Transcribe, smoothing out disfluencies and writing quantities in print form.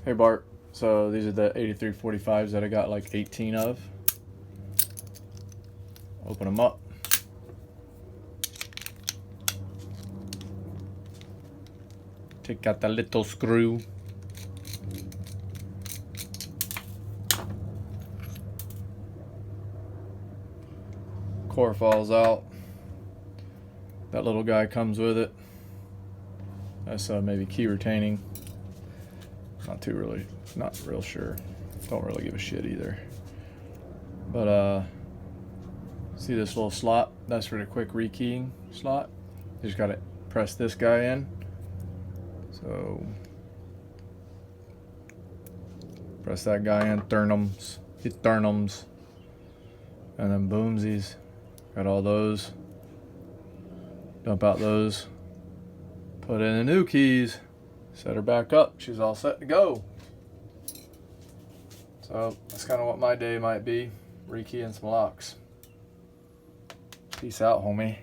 Hey Bart, so these are the 8345s that I got like 18 of. Open them up. Take out the little screw. Core falls out. That little guy comes with it. That's maybe key retaining. Not real sure. Don't really give a shit either. But see this little slot? That's for the quick rekeying slot. You just gotta press this guy in. So press that guy in, turnums, hit turnums, and then boomsies. Got all those. Dump out those. Put in the new keys. Set her back up. She's all set to go. So that's kind of what my day might be. Rekeying some locks. Peace out, homie.